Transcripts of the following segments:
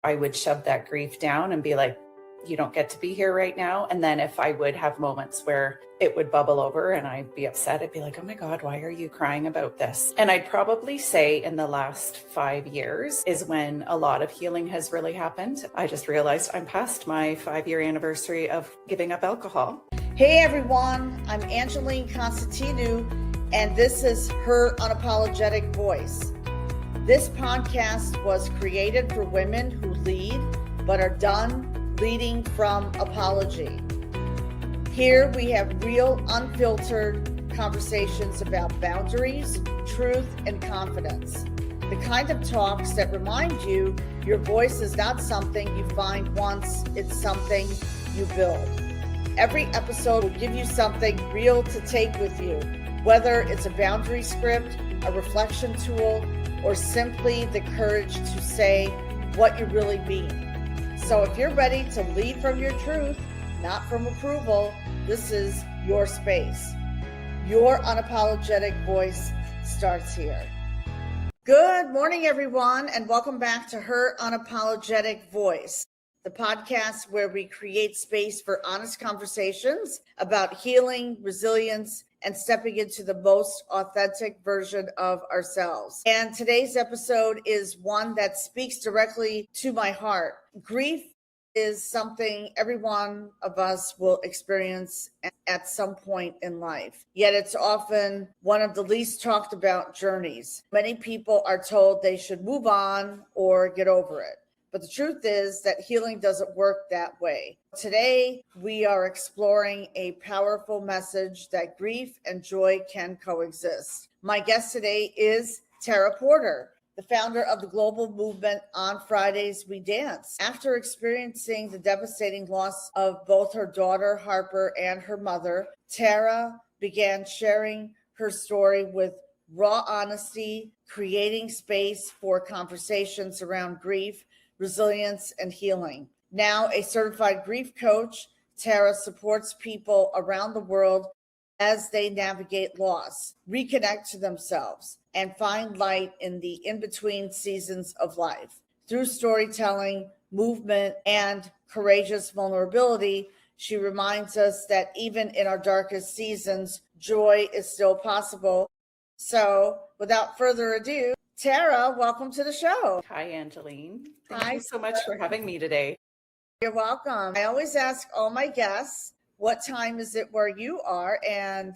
I would shove that grief down and be like, you don't get to be here right now. And then if I would have moments where it would bubble over and I'd be upset, I'd be like, oh my God, why are you crying about this? And I'd probably say in the last 5 years is when a lot of healing has really happened. I just realized I'm past my 5-year anniversary of giving up alcohol. Hey everyone, I'm Angeline Constantinou, and this is Her Unapologetic Voice. This podcast was created for women who lead but are done leading from apology. Here we have real, unfiltered conversations about boundaries, truth, and confidence. The kind of talks that remind you your voice is not something you find once, it's something you build. Every episode will give you something real to take with you, whether it's a boundary script, a reflection tool, or simply the courage to say what you really mean. So if you're ready to lead from your truth, not from approval, this is your space. Your unapologetic voice starts here. Good morning, everyone, and welcome back to Her Unapologetic Voice, the podcast where we create space for honest conversations about healing, resilience, and stepping into the most authentic version of ourselves. And today's episode is one that speaks directly to my heart. Grief is something every one of us will experience at some point in life. Yet it's often one of the least talked about journeys. Many people are told they should move on or get over it. But the truth is that healing doesn't work that way. Today, we are exploring a powerful message that grief and joy can coexist. My guest today is Tara Porter, the founder of the global movement On Fridays We Dance. After experiencing the devastating loss of both her daughter, Harper, and her mother, Tara began sharing her story with raw honesty, creating space for conversations around grief, resilience, and healing. Now a certified grief coach, Tara supports people around the world as they navigate loss, reconnect to themselves, and find light in the in-between seasons of life. Through storytelling, movement, and courageous vulnerability, she reminds us that even in our darkest seasons, joy is still possible. So, without further ado, Tara, welcome to the show. Hi, Angeline. Thank you so much for having me today. You're welcome. I always ask all my guests, what time is it where you are and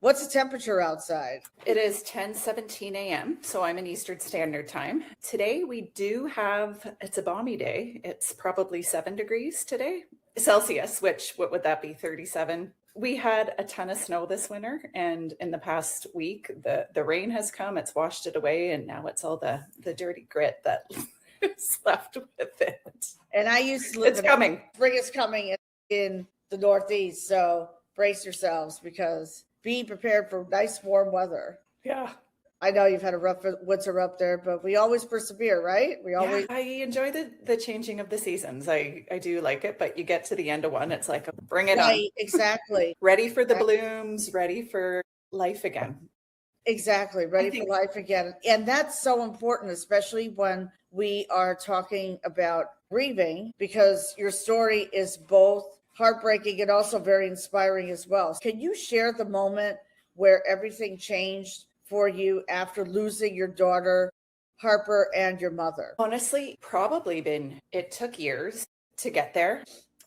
what's the temperature outside? It is 10:17 a.m., so I'm in Eastern Standard Time. Today we do have, it's a balmy day. It's probably 7 degrees today, Celsius, which, what would that be, 37? We had a ton of snow this winter, and in the past week, the rain has come, it's washed it away, and now it's all the dirty grit that is left with it. And I used to live It's coming. Spring is coming in the Northeast, so brace yourselves because be prepared for nice warm weather. Yeah. I know you've had a rough winter up there, but we always persevere, right? I enjoy the changing of the seasons. I do like it, but you get to the end of one, it's like, bring it on. Exactly. Ready for the blooms, ready for life again. Exactly. Ready for life again. And that's so important, especially when we are talking about grieving, because your story is both heartbreaking and also very inspiring as well. Can you share the moment where everything changed for you after losing your daughter, Harper, and your mother? Honestly, it took years to get there.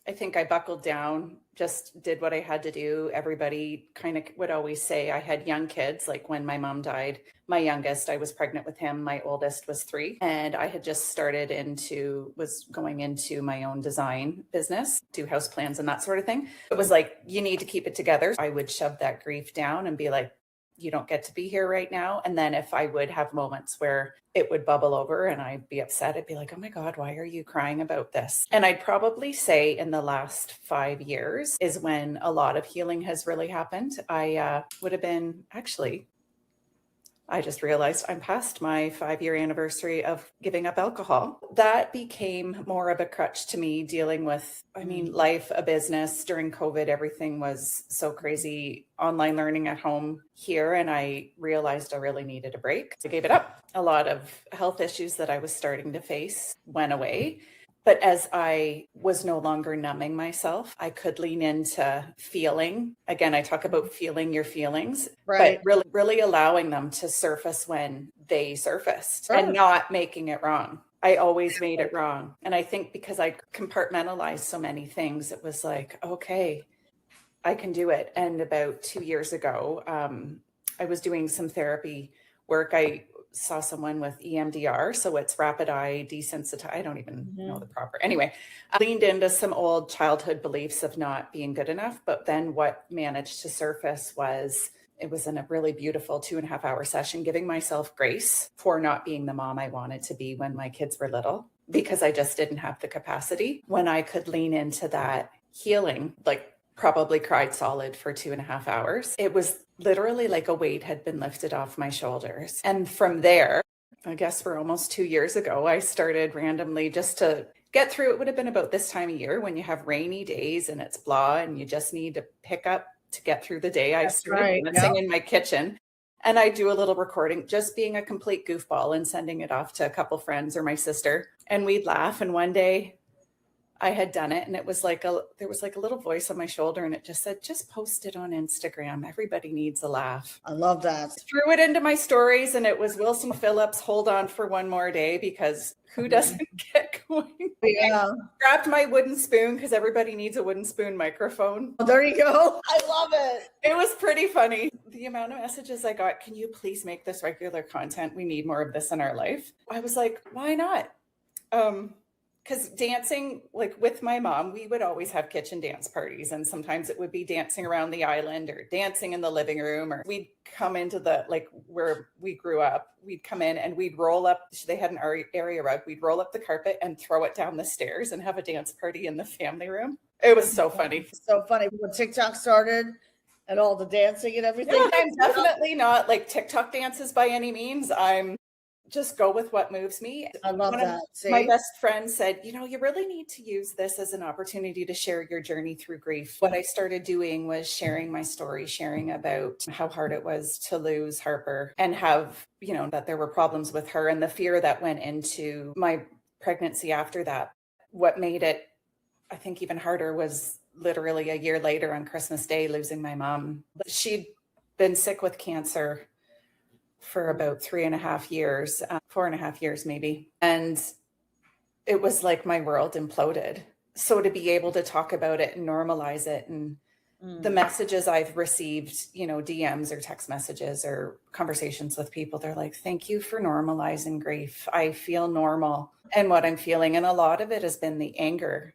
I think I buckled down, just did what I had to do. Everybody kind of would always say I had young kids. Like when my mom died, my youngest, I was pregnant with him. My oldest was 3. And I had just was going into my own design business, do house plans and that sort of thing. It was like, you need to keep it together. I would shove that grief down and be like, you don't get to be here right now. And then if I would have moments where it would bubble over and I'd be upset, I'd be like, oh my God, why are you crying about this? And I'd probably say in the last 5 years is when a lot of healing has really happened. I would have been I just realized I'm past my 5-year anniversary of giving up alcohol. That became more of a crutch to me dealing with, life, a business. During COVID, everything was so crazy, online learning at home here. And I realized I really needed a break. So I gave it up. A lot of health issues that I was starting to face went away. But as I was no longer numbing myself, I could lean into feeling. Again, I talk about feeling your feelings, Right. but really allowing them to surface when they surfaced Sure. and not making it wrong. I always made it wrong. And I think because I compartmentalized so many things, it was like, okay, I can do it. And about 2 years ago, I was doing some therapy work. I saw someone with EMDR, so it's rapid eye desensitize. I don't even know the proper. Anyway, I leaned into some old childhood beliefs of not being good enough. But then what managed to surface was it was in a really beautiful 2.5 hour session, giving myself grace for not being the mom I wanted to be when my kids were little, because I just didn't have the capacity. When I could lean into that healing, like probably cried solid for 2.5 hours. It was literally like a weight had been lifted off my shoulders. And from there, I guess for almost 2 years ago, I started randomly just to get through. It would have been about this time of year when you have rainy days and it's blah and you just need to pick up to get through the day. I started dancing in my kitchen. And I do a little recording, just being a complete goofball and sending it off to a couple friends or my sister. And we'd laugh. And one day I had done it, and it was like there was like a little voice on my shoulder, and it just said, just post it on Instagram. Everybody needs a laugh. I love that. Threw it into my stories, and it was Wilson Phillips, Hold On for One More Day, because who doesn't get going? Yeah. Grabbed my wooden spoon, because everybody needs a wooden spoon microphone. Oh, there you go. I love it. It was pretty funny. The amount of messages I got, can you please make this regular content? We need more of this in our life. I was like, why not? Because dancing, like with my mom, we would always have kitchen dance parties. And sometimes it would be dancing around the island or dancing in the living room, or we'd come into the, like where we grew up, we'd come in and we'd roll up. They had an area rug. We'd roll up the carpet and throw it down the stairs and have a dance party in the family room. It was so funny. So funny. When TikTok started and all the dancing and everything. Yeah, I'm definitely not like TikTok dances by any means. I'm just go with what moves me. I love that. My best friend said, you really need to use this as an opportunity to share your journey through grief. What I started doing was sharing my story, sharing about how hard it was to lose Harper and have, that there were problems with her and the fear that went into my pregnancy after that. What made it, I think, even harder was literally a year later on Christmas Day, losing my mom. She'd been sick with cancer for about 3.5 years, 4.5 years maybe. And it was like my world imploded. So to be able to talk about it and normalize it, and the messages I've received, DMs or text messages or conversations with people, they're like, thank you for normalizing grief. I feel normal and what I'm feeling. And a lot of it has been the anger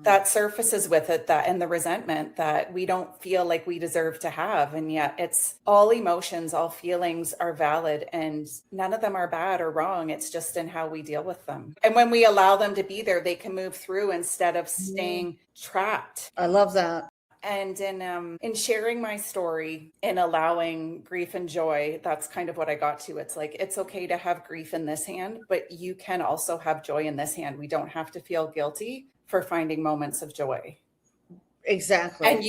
that surfaces with it, that and the resentment that we don't feel like we deserve to have. And yet it's all emotions, all feelings are valid, and none of them are bad or wrong. It's just in how we deal with them. And when we allow them to be there, they can move through instead of staying trapped. I love that. And in sharing my story, in allowing grief and joy, that's kind of what I got to. It's like, it's okay to have grief in this hand, but you can also have joy in this hand. We don't have to feel guilty for finding moments of joy. Exactly. And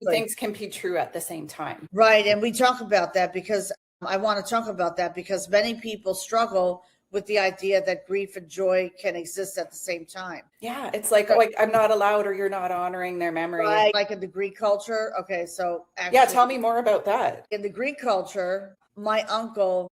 things can be true at the same time. Right. And we talk about that because I want to talk about that because many people struggle with the idea that grief and joy can exist at the same time. Yeah. It's like, I'm not allowed, or you're not honoring their memory. Right. Like in the Greek culture. Okay. So actually, yeah, tell me more about that. In the Greek culture, my uncle,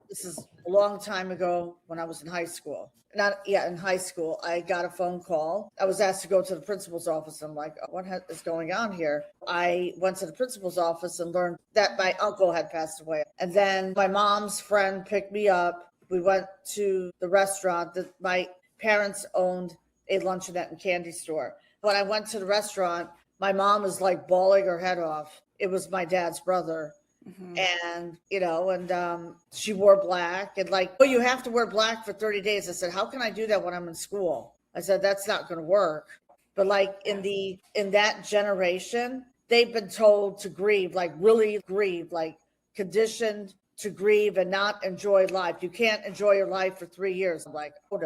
this is a long time ago when I was in high school. In high school, I got a phone call. I was asked to go to the principal's office. I'm like, what is going on here? I went to the principal's office and learned that my uncle had passed away. And then my mom's friend picked me up. We went to the restaurant that my parents owned, a luncheonette and candy store. When I went to the restaurant, my mom was like bawling her head off. It was my dad's brother. Mm-hmm. And, she wore black and like, well, you have to wear black for 30 days. I said, how can I do that when I'm in school? I said, that's not going to work. But like in that generation, they've been told to grieve, like really grieve, like conditioned to grieve and not enjoy life. You can't enjoy your life for 3 years. I'm like, oh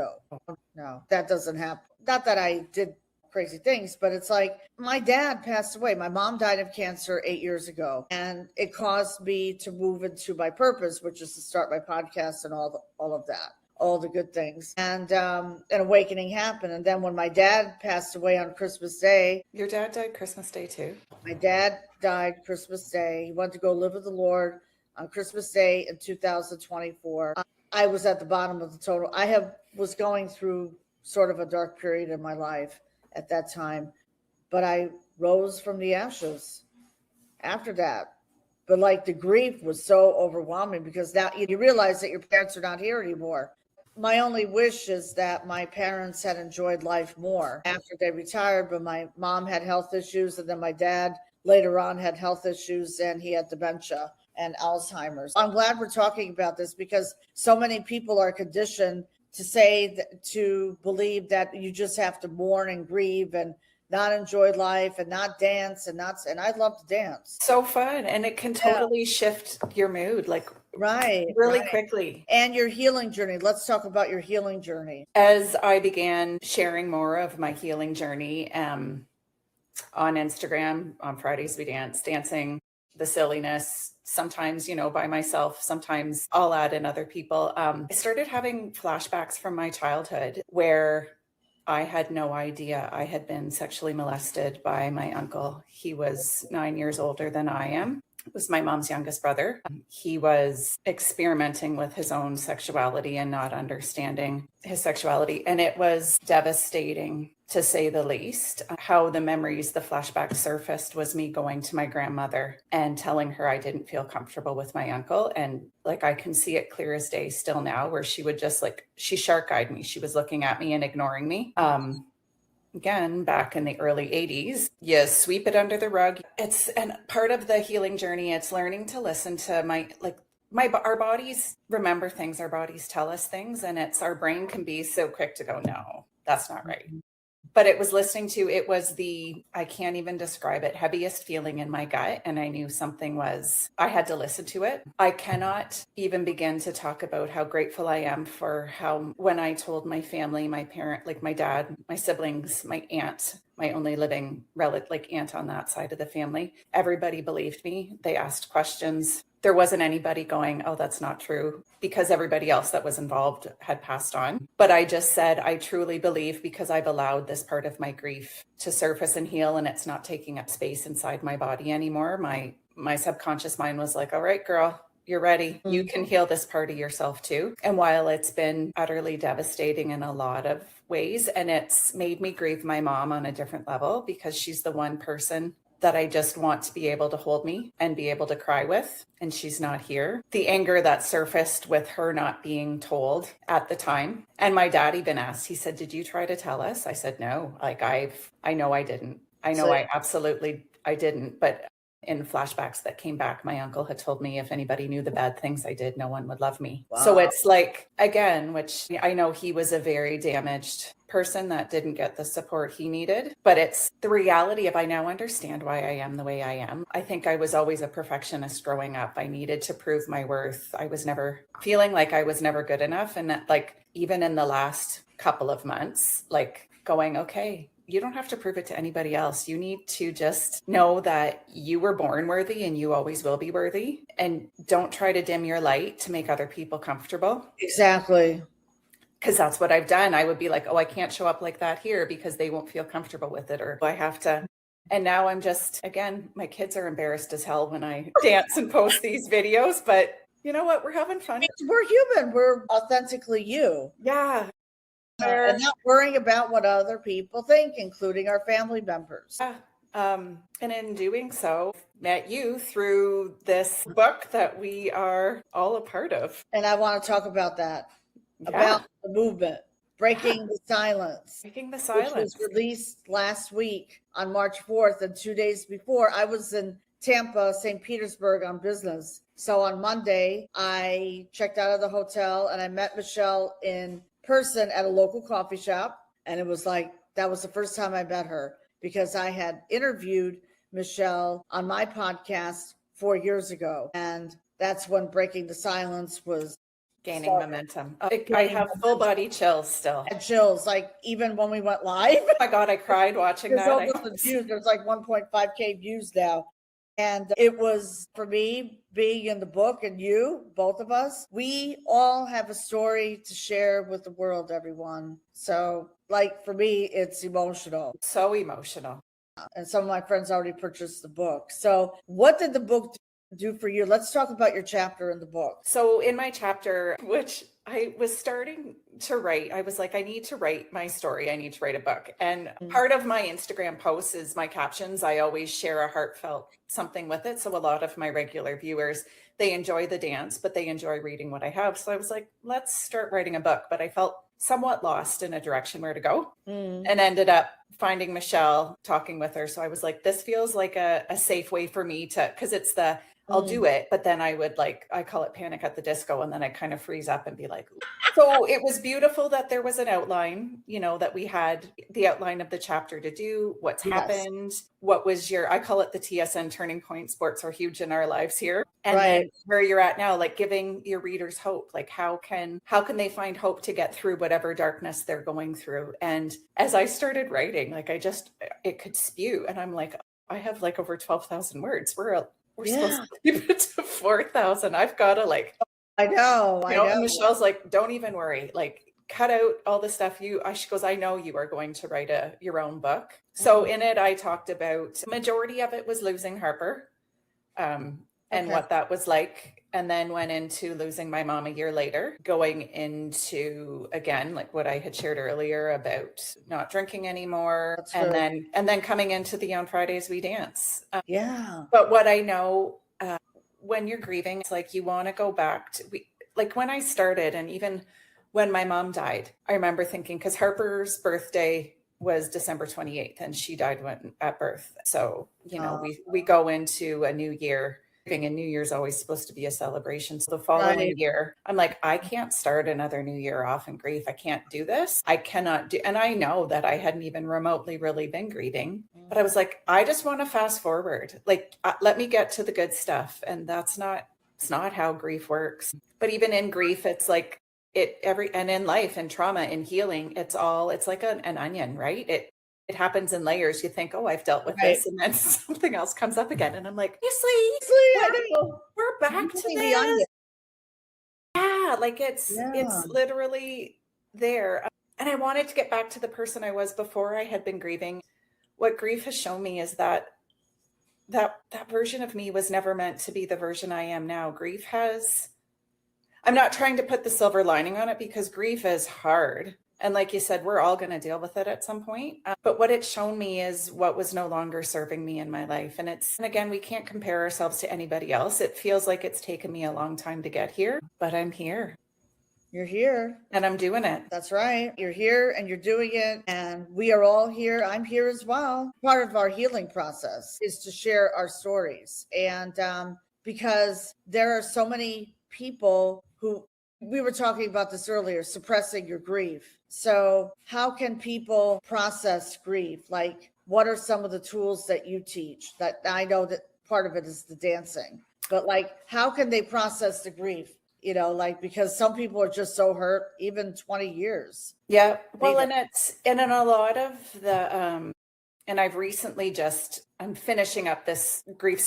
no, that doesn't happen. Not that I did crazy things, but it's like my dad passed away. My mom died of cancer 8 years ago, and it caused me to move into my purpose, which is to start my podcast and all of that, all the good things. And an awakening happened. And then when my dad passed away on Christmas Day, Your dad died Christmas Day too? my dad died Christmas Day. He went to go live with the Lord on Christmas Day in 2024. I was at the bottom of the total. Was going through sort of a dark period in my life at that time, but I rose from the ashes after that. But like the grief was so overwhelming because now you realize that your parents are not here anymore. My only wish is that my parents had enjoyed life more after they retired, but my mom had health issues, and then my dad later on had health issues, and he had dementia and Alzheimer's. I'm glad we're talking about this because so many people are conditioned to believe that you just have to mourn and grieve and not enjoy life and not dance and I'd love to dance. So fun. And it can totally shift your mood, like really quickly. And your healing journey. Let's talk about your healing journey. As I began sharing more of my healing journey on Instagram, on Fridays We Dance, dancing, the silliness, sometimes, by myself, sometimes I'll add in other people. I started having flashbacks from my childhood where I had no idea I had been sexually molested by my uncle. He was 9 years older than I am. It was my mom's youngest brother. He was experimenting with his own sexuality and not understanding his sexuality. And it was devastating, to say the least. How the memories, the flashback surfaced was me going to my grandmother and telling her I didn't feel comfortable with my uncle. And I can see it clear as day still now, where she would just she shark-eyed me. She was looking at me and ignoring me. Again, back in the early 80s, you sweep it under the rug. And part of the healing journey, it's learning to listen to our bodies remember things, our bodies tell us things, and our brain can be so quick to go, no, that's not right. But it was I can't even describe it, heaviest feeling in my gut. And I knew I had to listen to it. I cannot even begin to talk about how grateful I am for when I told my family, my parent, my dad, my siblings, my aunt, my only living relative, aunt on that side of the family, everybody believed me. They asked questions. There wasn't anybody going, oh, that's not true, because everybody else that was involved had passed on. But I just said, I truly believe, because I've allowed this part of my grief to surface and heal, and it's not taking up space inside my body anymore. My subconscious mind was like, all right, girl, you're ready. You can heal this part of yourself too. And while it's been utterly devastating in a lot of ways, and it's made me grieve my mom on a different level, because she's the one person that I just want to be able to hold me and be able to cry with, and she's not here. The anger that surfaced with her not being told at the time. And my dad even asked, he said, did you try to tell us? I said, no, I know I didn't. I didn't. But in flashbacks that came back, my uncle had told me if anybody knew the bad things I did, no one would love me. Wow. So it's again, which I know he was a very damaged person that didn't get the support he needed, but it's the reality of I now understand why I am the way I am. I think I was always a perfectionist growing up. I needed to prove my worth. I was never feeling like I was never good enough. And even in the last couple of months, going, okay, you don't have to prove it to anybody else. You need to just know that you were born worthy and you always will be worthy. And don't try to dim your light to make other people comfortable. Exactly. Because that's what I've done. I would be like, oh, I can't show up like that here because they won't feel comfortable with it, or I have to. And now I'm just, again, my kids are embarrassed as hell when I dance and post these videos. But you know what? We're having fun. We're human. We're authentically you. Yeah. And not worrying about what other people think, including our family members. Yeah. And in doing so, met you through this book that we are all a part of. And I want to talk about that, about the movement, Breaking the Silence. Breaking the Silence. Which was released last week on March 4th. And 2 days before, I was in Tampa, St. Petersburg on business. So on Monday, I checked out of the hotel and I met Michelle in person at a local coffee shop. And it was that was the first time I met her, because I had interviewed Michelle on my podcast 4 years ago. And that's when Breaking the Silence was Gaining So, momentum. I have full body chills still. and chills, like even when we went live. Oh my God, I cried watching There's that. almost the views. There's like 1.5K views now. And it was for me being in the book, and you, both of us, we all have a story to share with the world, everyone. So, like for me, it's emotional. So emotional. And some of my friends already purchased the book. So, what did the book do for you? Let's talk about your chapter in the book. So in my chapter, which I was starting to write, I was like, I need to write my story. I need to write a book. And part of my Instagram posts is my captions. I always share a heartfelt something with it. So a lot of my regular viewers, they enjoy the dance, but they enjoy reading what I have. So I was like, let's start writing a book. But I felt somewhat lost in a direction where to go, and ended up finding Michelle, talking with her. So I was like, this feels like a safe way for me to, because it's the I'll do it, but then I would I call it Panic at the Disco, and then I kind of freeze up and be like, so it was beautiful that there was an outline, that we had the outline of the chapter to do, what's happened, what was I call it the TSN turning point. Sports are huge in our lives here. And then where you're at now, like giving your readers hope, like how can they find hope to get through whatever darkness they're going through? And as I started writing, it could spew, and I'm like, I have like over 12,000 words. We're supposed to keep it to 4,000. I've got to I know. And Michelle's like, don't even worry. Like, cut out all the stuff she goes, I know you are going to write your own book. So in it, I talked about, majority of it was losing Harper, and what that was like. And then went into losing my mom a year later, going into, again, like what I had shared earlier about not drinking anymore. And then coming into the On Fridays We Dance. But what I know, when you're grieving, it's like you want to go back to, like when I started, and even when my mom died, I remember thinking, because Harper's birthday was December 28th and she died at birth. So, we go into a new year, and New Year's always supposed to be a celebration. So the following year, I'm like, I can't start another new year off in grief. I can't do this. I cannot do. And I know that I hadn't even remotely really been grieving, but I was like, I just want to fast forward. Like, let me get to the good stuff. And it's not how grief works. But even in grief, it's like and in life and trauma and healing, it's like an onion, right? It happens in layers. You think, oh, I've dealt with this, and then something else comes up again. And I'm like, we're back to this. Yeah, like it's literally there. And I wanted to get back to the person I was before I had been grieving. What grief has shown me is that version of me was never meant to be the version I am now. I'm not trying to put the silver lining on it, because grief is hard. And like you said, we're all going to deal with it at some point. But what it's shown me is what was no longer serving me in my life. And again, we can't compare ourselves to anybody else. It feels like it's taken me a long time to get here, but I'm here. You're here. And I'm doing it. That's right. You're here and you're doing it. And we are all here. I'm here as well. Part of our healing process is to share our stories. And because there are so many people who, we were talking about this earlier, suppressing your grief. So how can people process grief? Like, what are some of the tools that you teach? That I know that part of it is the dancing, but like, how can they process the grief? Because some people are just so hurt, even 20 years. Yeah. Well, and in a lot of the, and I've recently I'm finishing up this grief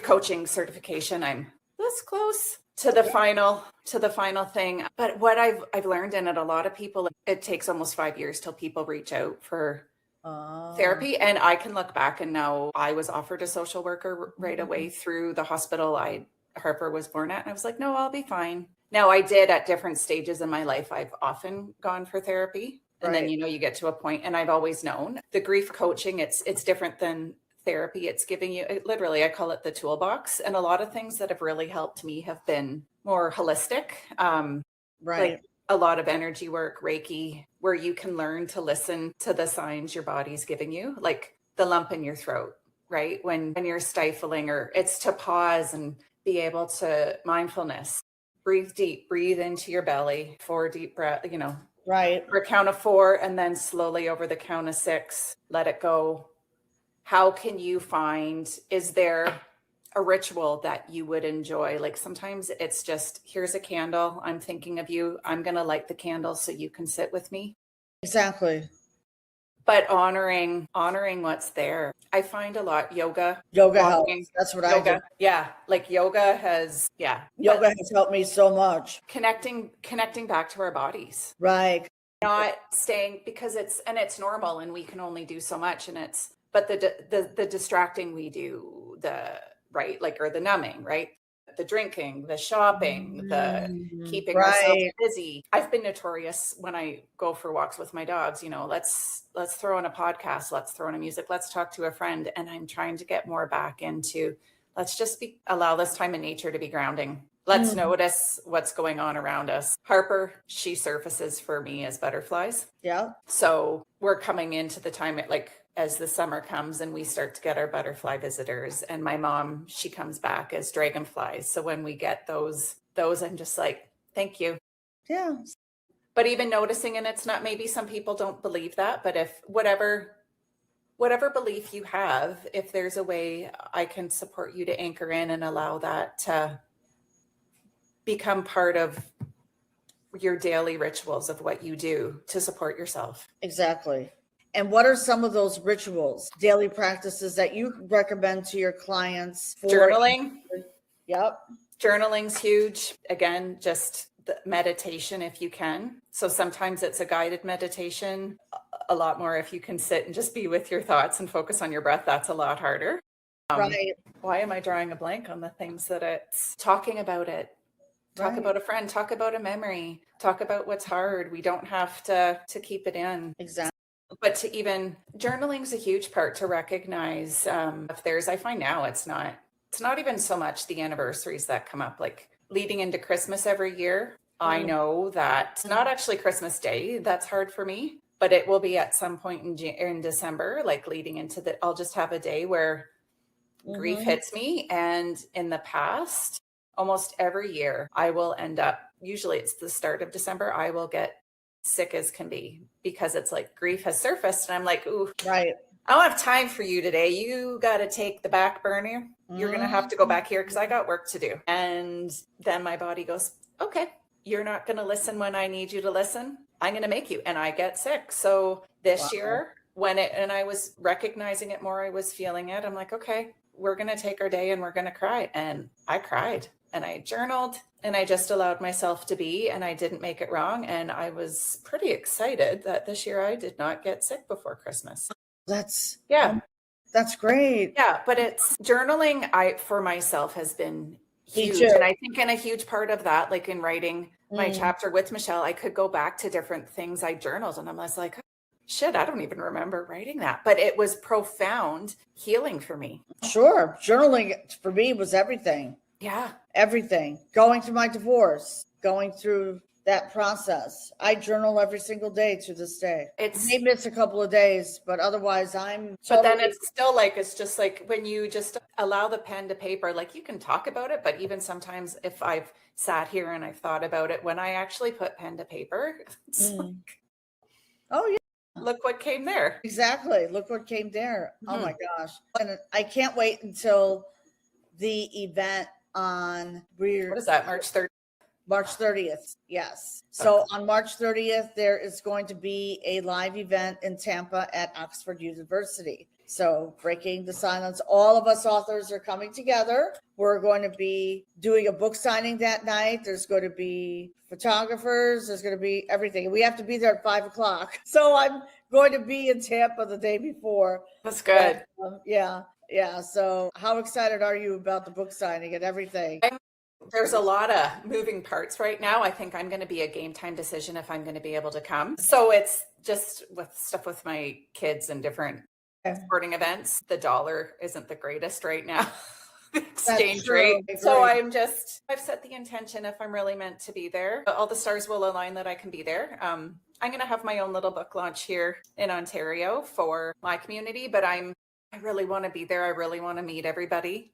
coaching certification. I'm this close to the final thing. But what I've learned in it, a lot of people, it takes almost 5 years till people reach out for therapy. And I can look back and know I was offered a social worker right away through the hospital Harper was born at. And I was like, no, I'll be fine. Now, I did at different stages in my life. I've often gone for therapy. And then, you get to a point, and I've always known the grief coaching, it's different than therapy. It's giving you, literally, I call it the toolbox. And a lot of things that have really helped me have been more holistic. Like a lot of energy work, Reiki, where you can learn to listen to the signs your body's giving you, like the lump in your throat, right? When you're stifling, or it's to pause and be able to mindfulness, breathe deep, breathe into your belly, 4 deep breath, for a count of 4, and then slowly over the count of 6, let it go. How can you find, is there a ritual that you would enjoy. Like sometimes it's just, here's a candle. I'm thinking of you. I'm going to light the candle so you can sit with me. Exactly. But honoring what's there. I find a lot yoga Helps. walking, That's what I do. yeah, like yoga has, Yoga has helped me so much. connecting back to our bodies, Right. not staying, because it's normal and we can only do so much, and but the distracting we do, right, like, or the numbing, right, the drinking, the shopping, the keeping ourselves busy. I've been notorious when I go for walks with my dogs, let's throw in a podcast, let's throw in a music, let's talk to a friend. And I'm trying to get more back into, let's just allow this time in nature to be grounding. Let's notice what's going on around us. Harper, she surfaces for me as butterflies. Yeah. So we're coming into the time, as the summer comes and we start to get our butterfly visitors, and my mom, she comes back as dragonflies. So when we get those, I'm just like, thank you. Yeah. But even noticing, and it's not, maybe some people don't believe that, but if whatever belief you have, if there's a way I can support you to anchor in and allow that to become part of your daily rituals of what you do to support yourself. Exactly. And what are some of those rituals, daily practices that you recommend to your clients? Journaling. Yep. Journaling's huge. Again, just the meditation if you can. So sometimes it's a guided meditation. A lot more if you can sit and just be with your thoughts and focus on your breath. That's a lot harder. Right. Why am I drawing a blank on the things that it's talking about it? Talk about a friend, talk about a memory, talk about what's hard. We don't have to keep it in. Exactly. But to even, journaling's a huge part to recognize if there's, I find now it's not even so much the anniversaries that come up, like leading into Christmas every year. I know that it's not actually Christmas Day that's hard for me, but it will be at some point in December, like leading into I'll just have a day where grief hits me. And in the past, almost every year, I will end up, usually it's the start of December, I will get sick as can be, because it's like grief has surfaced and I'm like, ooh, right, I don't have time for you today. You got to take the back burner. You're going to have to go back here because I got work to do. And then my body goes, okay, you're not going to listen when I need you to listen. I'm going to make you. And I get sick. So this year, and I was recognizing it more, I was feeling it. I'm like, okay, we're going to take our day and we're going to cry. And I cried and I journaled and I just allowed myself to be, and I didn't make it wrong. And I was pretty excited that this year I did not get sick before Christmas. That's great. Yeah. But it's journaling, for myself has been huge. And I think in a huge part of that, like in writing my chapter with Michelle, I could go back to different things I journaled and I'm like, shit, I don't even remember writing that, but it was profound healing for me. Sure. Journaling for me was everything. Yeah. Everything. Going through my divorce, going through that process. I journal every single day to this day. I may miss a couple of days, but otherwise but then it's still like, it's just like when you just allow the pen to paper, like you can talk about it, but even sometimes if I've sat here and I've thought about it, when I actually put pen to paper, it's like, oh yeah. Look what came there. Exactly. Look what came there. Oh my gosh. And I can't wait until the event on what is that, March 30th? March 30th. Yes. So on March 30th, there is going to be a live event in Tampa at Oxford University. So Breaking the Silence, all of us authors are coming together. We're going to be doing a book signing that night. There's going to be photographers. There's going to be everything. We have to be there at 5:00. So I'm going to be in Tampa the day before. That's good. Yeah. So how excited are you about the book signing and everything? There's a lot of moving parts right now. I think I'm going to be a game time decision if I'm going to be able to come. So it's just with stuff with my kids and different sporting events. The dollar isn't the greatest right now. Exchange rate. So I've set the intention, if I'm really meant to be there, all the stars will align that I can be there. I'm going to have my own little book launch here in Ontario for my community, but I really want to be there. I really want to meet everybody.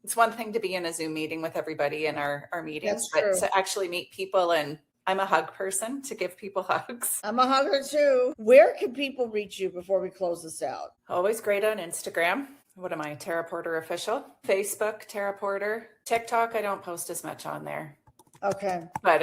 It's one thing to be in a Zoom meeting with everybody in our meetings, but to actually meet people, and I'm a hug person, to give people hugs. I'm a hugger too. Where can people reach you before we close this out? Always great on Instagram. What am I? Tara Porter Official. Facebook, Tara Porter. TikTok, I don't post as much on there. Okay. But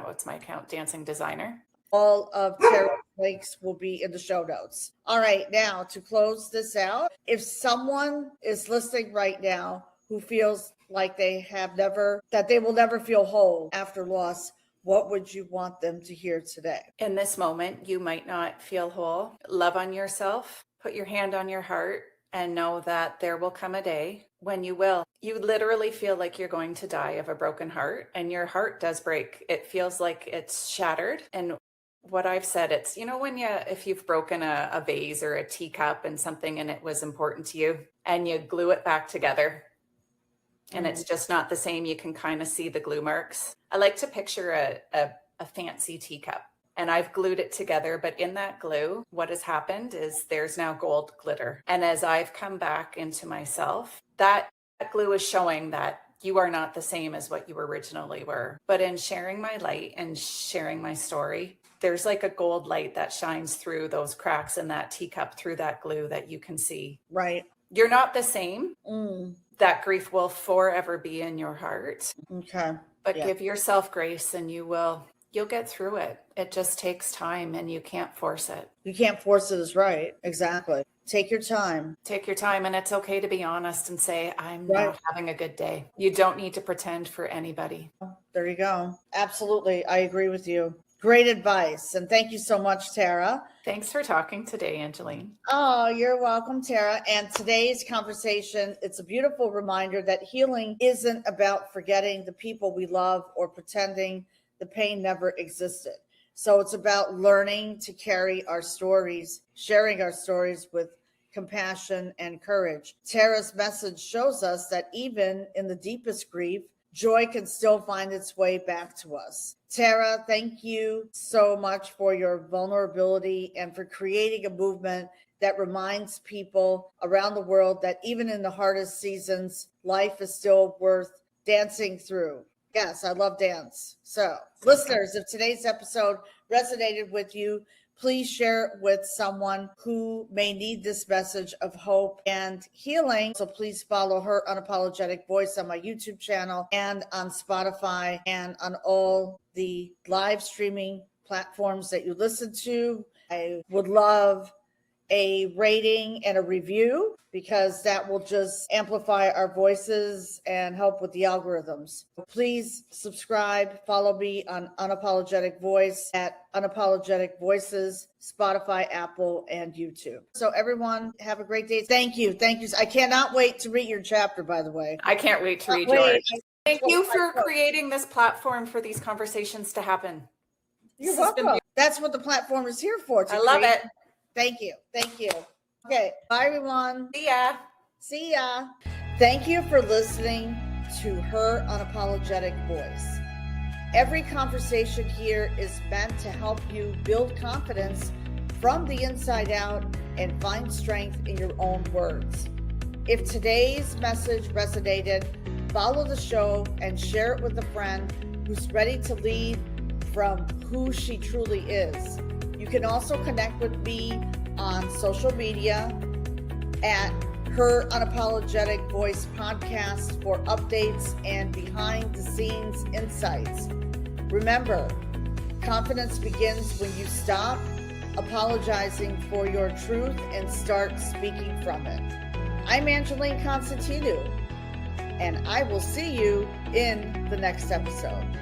what's my account? Dancing Designer. All of Tara's links will be in the show notes. All right, now to close this out, if someone is listening right now who feels like that they will never feel whole after loss, what would you want them to hear today? In this moment, you might not feel whole. Love on yourself. Put your hand on your heart and know that there will come a day when you will. You literally feel like you're going to die of a broken heart, and your heart does break. It feels like it's shattered. And what I've said, it's, if you've broken a vase or a teacup and something and it was important to you and you glue it back together and it's just not the same, you can kind of see the glue marks. I like to picture a fancy teacup and I've glued it together, but in that glue, what has happened is there's now gold glitter. And as I've come back into myself, that glue is showing that you are not the same as what you originally were. But in sharing my light and sharing my story, there's like a gold light that shines through those cracks in that teacup, through that glue that you can see. Right. You're not the same. That grief will forever be in your heart. Okay. But give yourself grace and you'll get through it. It just takes time and you can't force it. You can't force it is right. Exactly. Take your time. Take your time, and it's okay to be honest and say, I'm not having a good day. You don't need to pretend for anybody. There you go. Absolutely. I agree with you. Great advice. And thank you so much, Tara. Thanks for talking today, Angeline. Oh, you're welcome, Tara. And today's conversation, it's a beautiful reminder that healing isn't about forgetting the people we love or pretending the pain never existed. So it's about learning to carry our stories, sharing our stories with compassion and courage. Tara's message shows us that even in the deepest grief, joy can still find its way back to us. Tara, thank you so much for your vulnerability and for creating a movement that reminds people around the world that even in the hardest seasons, life is still worth dancing through. Yes, I love dance. So, listeners, if today's episode resonated with you, please share it with someone who may need this message of hope and healing. So please follow Her Unapologetic Voice on my YouTube channel and on Spotify and on all the live streaming platforms that you listen to. I would love a rating and a review because that will just amplify our voices and help with the algorithms. Please subscribe, follow me on Unapologetic Voice at Unapologetic Voices, Spotify, Apple, and YouTube. So everyone have a great day. Thank you. Thank you. I cannot wait to read your chapter, by the way. I can't wait to read yours. Thank you for creating this platform for these conversations to happen. You're welcome. That's what the platform is here for. I love it. Thank you. Thank you. Okay. Bye, everyone. See ya. See ya. Thank you for listening to Her Unapologetic Voice. Every conversation here is meant to help you build confidence from the inside out and find strength in your own words. If today's message resonated, follow the show and share it with a friend who's ready to lead from who she truly is. You can also connect with me on social media at Her Unapologetic Voice Podcast for updates and behind the scenes insights. Remember, confidence begins when you stop apologizing for your truth and start speaking from it. I'm Angeline Constantinou, and I will see you in the next episode.